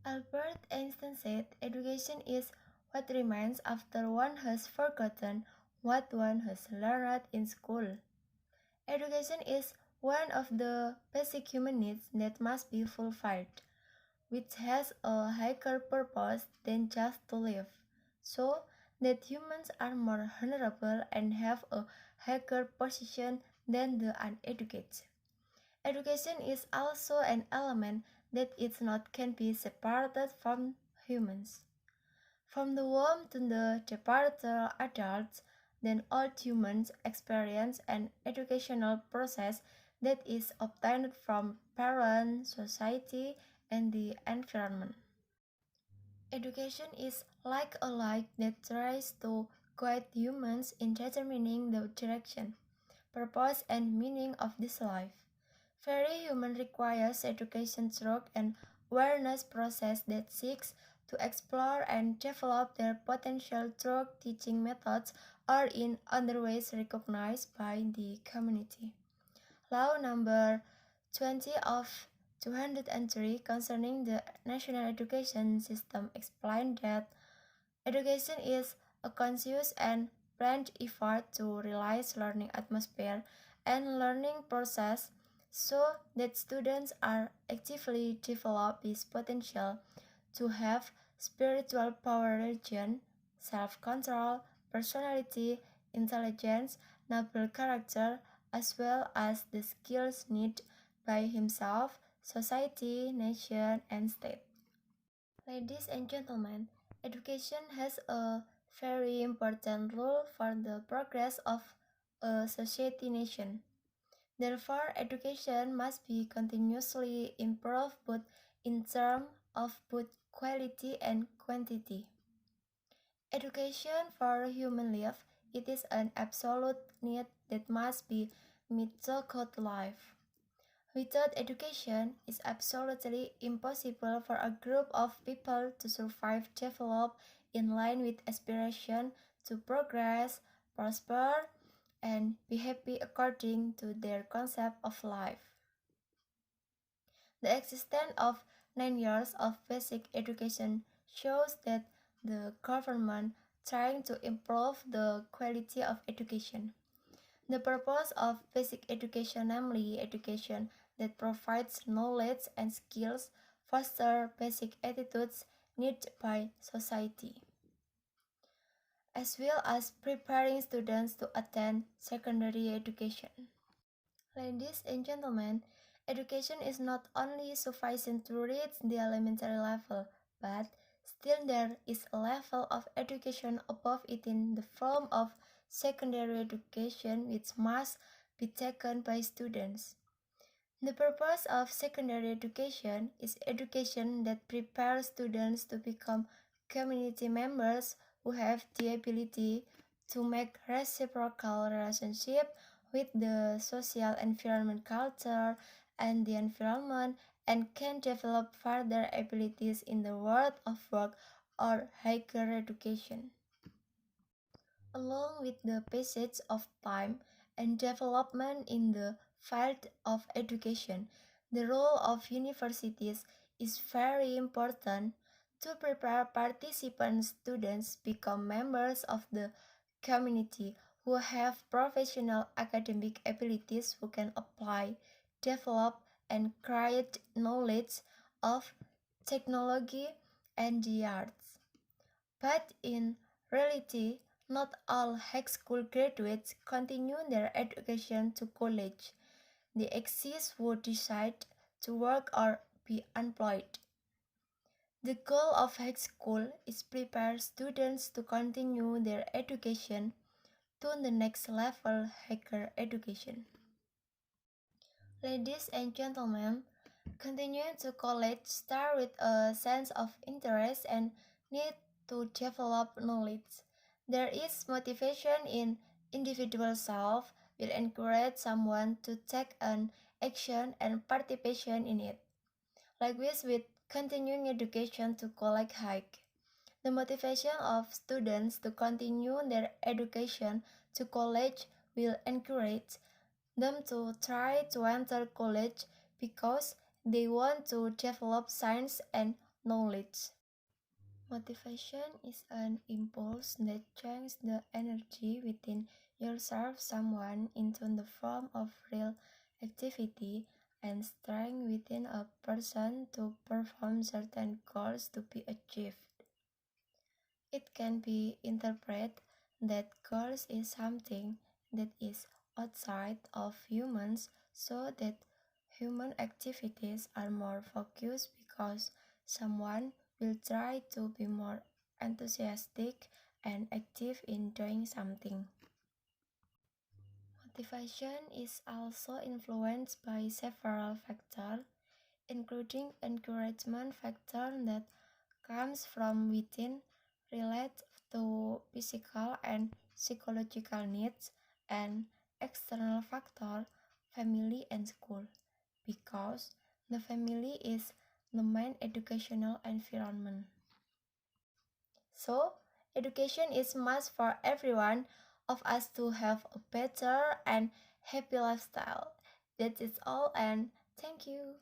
Albert Einstein said, education is what remains after one has forgotten what one has learned in school. Education is one of the basic human needs that must be fulfilled, which has a higher purpose than just to live, so that humans are more honorable and have a higher position than the uneducated. Education is also an element that is not can be separated from humans. From the womb to the departure adults, then all humans experience an educational process that is obtained from parents, society, and the environment. Education is like a light that tries to guide humans in determining the direction, purpose, and meaning of this life. Every human requires education through an awareness process that seeks to explore and develop their potential through teaching methods or in other ways recognized by the community. Law number 20 of 203 concerning the national education system explained that education is a conscious and planned effort to realize learning atmosphere and learning process so that students are actively develop this potential to have spiritual power religion, self-control, personality, intelligence, noble character, as well as the skills needed by himself, society, nation, and state. Ladies and gentlemen, education has a very important role for the progress of a society nation. Therefore, education must be continuously improved both in terms of both quality and quantity. Education for human life, it is an absolute need that must be met to good life. Without education, it's absolutely impossible for a group of people to survive, develop in line with aspiration to progress, prosper, and be happy according to their concept of life. The existence of 9 years of basic education shows that the government trying to improve the quality of education. The purpose of basic education, namely education that provides knowledge and skills, foster basic attitudes needed by society, as well as preparing students to attend secondary education. Ladies and gentlemen, education is not only sufficient to reach the elementary level, but still there is a level of education above it in the form of secondary education which must be taken by students. The purpose of secondary education is education that prepares students to become community members who have the ability to make reciprocal relationship with the social environment culture and the environment and can develop further abilities in the world of work or higher education. Along with the passage of time and development in the field of education, the role of universities is very important to prepare participant students become members of the community who have professional academic abilities who can apply, develop, and create knowledge of technology and the arts. But in reality, not all high school graduates continue their education to college. They exist who decide to work or be employed. The goal of high school is prepare students to continue their education to the next level higher education. Ladies and gentlemen, continuing to college start with a sense of interest and need to develop knowledge. There is motivation in individual self will encourage someone to take an action and participation in it. Likewise with continuing education to college hike. The motivation of students to continue their education to college will encourage them to try to enter college because they want to develop science and knowledge. Motivation is an impulse that changes the energy within yourself, someone into the form of real activity and strength within a person to perform certain goals to be achieved. It can be interpreted that goals is something that is outside of humans so that human activities are more focused because someone will try to be more enthusiastic and active in doing something. Motivation is also influenced by several factors, including encouragement factor that comes from within, relate to physical and psychological needs, and external factor, family and school, because the family is the main educational environment. So, education is must for everyone of us to have a better and happy lifestyle. That is all, and thank you.